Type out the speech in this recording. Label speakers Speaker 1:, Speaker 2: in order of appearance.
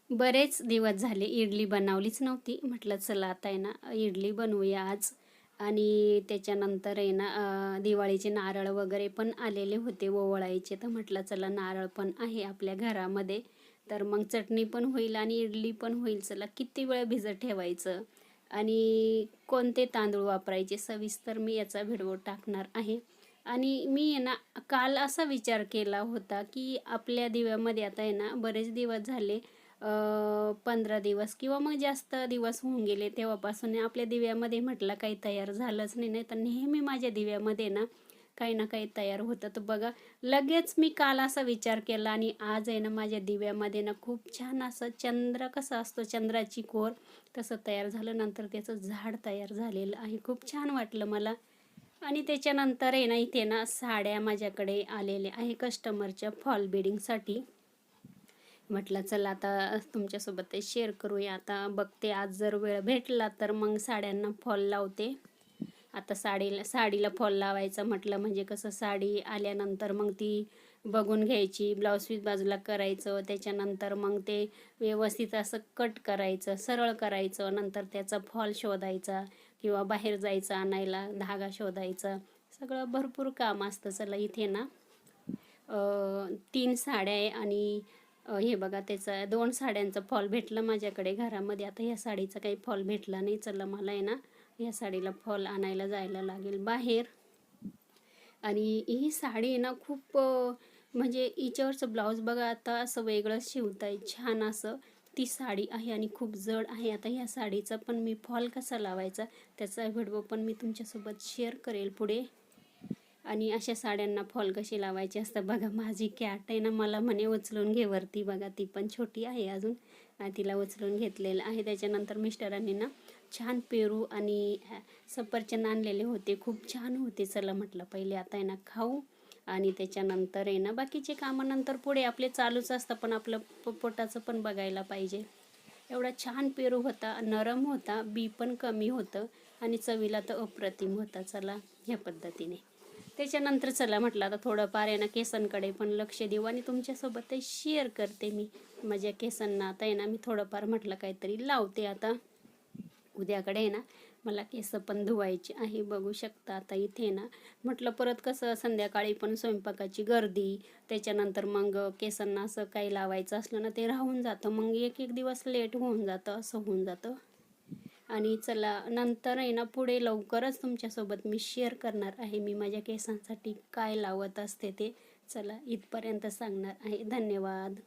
Speaker 1: बरेच दिवस झाले इडली बनवलीच नव्हती. म्हटलं चला आता आहे ना इडली बनवूया आज. आणि त्याच्यानंतर आहे ना दिवाळीचे नारळ वगैरे पण आलेले होते ओवाळायचे, तर म्हटलं चला नारळ पण आहे आपल्या घरामध्ये, तर मग चटणी पण होईल आणि इडली पण होईल. चला किती वेळ भिजत ठेवायचं आणि कोणते तांदूळ वापरायचे सविस्तर मी याचा व्हिडिओ टाकणार आहे. आणि मी आहे ना काल असा विचार केला होता की आपल्या दिव्यामध्ये आता आहे ना बरेच दिवस झाले, 15 दिवस किंवा मग जास्त दिवस होऊन गेले तेव्हापासून आपल्या दिव्यामध्ये म्हटलं काही तयार झालंच नाही. नाही तर नेहमी माझ्या दिव्यामध्ये ना काही ना काही तयार होतं. तर बघा, लगेच मी काल असा विचार केला आणि आज आहे ना माझ्या दिव्यामध्ये ना खूप छान असं चंद्र कसा असतो, चंद्राची कोर तसं तयार झालं. नंतर त्याचं झाड तयार झालेलं आहे, खूप छान वाटलं मला. आणि त्याच्यानंतर आहे ना इथे ना साड्या माझ्याकडे आलेल्या आहे कस्टमरच्या फॉल बिडिंगसाठी. म्हटलं चला आता तुमच्यासोबत ते शेअर करूया. आता बघते आज जर वेळ भेटला तर मग साड्यांना फॉल लावते. आता साडीला फॉल लावायचं म्हटलं म्हणजे कसं, साडी आल्यानंतर मग ती बघून घ्यायची, ब्लाऊज पीस बाजूला करायचं, त्याच्यानंतर मग ते व्यवस्थित असं कट करायचं, सरळ करायचं, नंतर त्याचा फॉल शोधायचा किंवा बाहेर जायचं आणायला, धागा शोधायचा, सगळं भरपूर काम असतं. चला इथे ना 3 साड्या आहे आणि हे बघा त्याचा 2 साड्यांचा फॉल भेटलं माझ्याकडे घरामध्ये. आता ह्या साडीचा काही फॉल भेटला नाही. चला मला आहे ना ह्या साडीला फॉल आणायला जायला लागेल बाहेर. आणि ही साडी आहे ना खूप म्हणजे हिच्यावरचं ब्लाऊज बघा आता असं वेगळंच शिवताय छान असं. ती साडी आहे आणि खूप जड आहे. आता ह्या साडीचा पण मी फॉल कसा लावायचा त्याचा व्हिडिओ पण मी तुमच्यासोबत शेअर करेल पुढे. आणि अशा साड्यांना फॉल कशी लावायचे असतं बघा. माझी कॅट आहे ना मला म्हणे उचलून घे वरती, बघा ती पण छोटी आहे अजून, तिला उचलून घेतलेलं आहे. त्याच्यानंतर मिस्टरांनी ना छान पेरू आणि सफरचंद आणलेले होते, खूप छान होते. चला म्हटलं पहिले आता आहे ना खाऊ आणि त्याच्यानंतर आहे ना बाकीचे कामानंतर पुढे आपले चालूच असतं, पण आपलं पोटाचं पण बघायला पाहिजे. एवढा छान पेरू होता, नरम होता, बी पण कमी होतं आणि चवीला तर अप्रतिम होता. चला ह्या पद्धतीने त्याच्यानंतर चला म्हटलं आता थोडंफार आहे ना केसांकडे पण लक्ष देऊ आणि तुमच्यासोबत ते शेअर करते मी माझ्या केसांना. आता आहे ना मी थोडंफार म्हटलं काहीतरी लावते. आता उद्याकडे आहे ना मला केस पण धुवायची आहे, बघू शकता. आता इथे ना म्हटलं परत कसं संध्याकाळी पण स्वयंपाकाची गर्दी, त्याच्यानंतर मग केसांना असं काही लावायचं असलं ना ते राहून जातं, मग एक एक दिवस लेट होऊन जातं, असं होऊन जातं. आणि चला नंतर आहे ना पुढे लवकरच तुमच्यासोबत मी शेअर करणार आहे मी माझ्या केसांसाठी काय लावत असते ते. चला इथपर्यंत सांगणार आहे. धन्यवाद.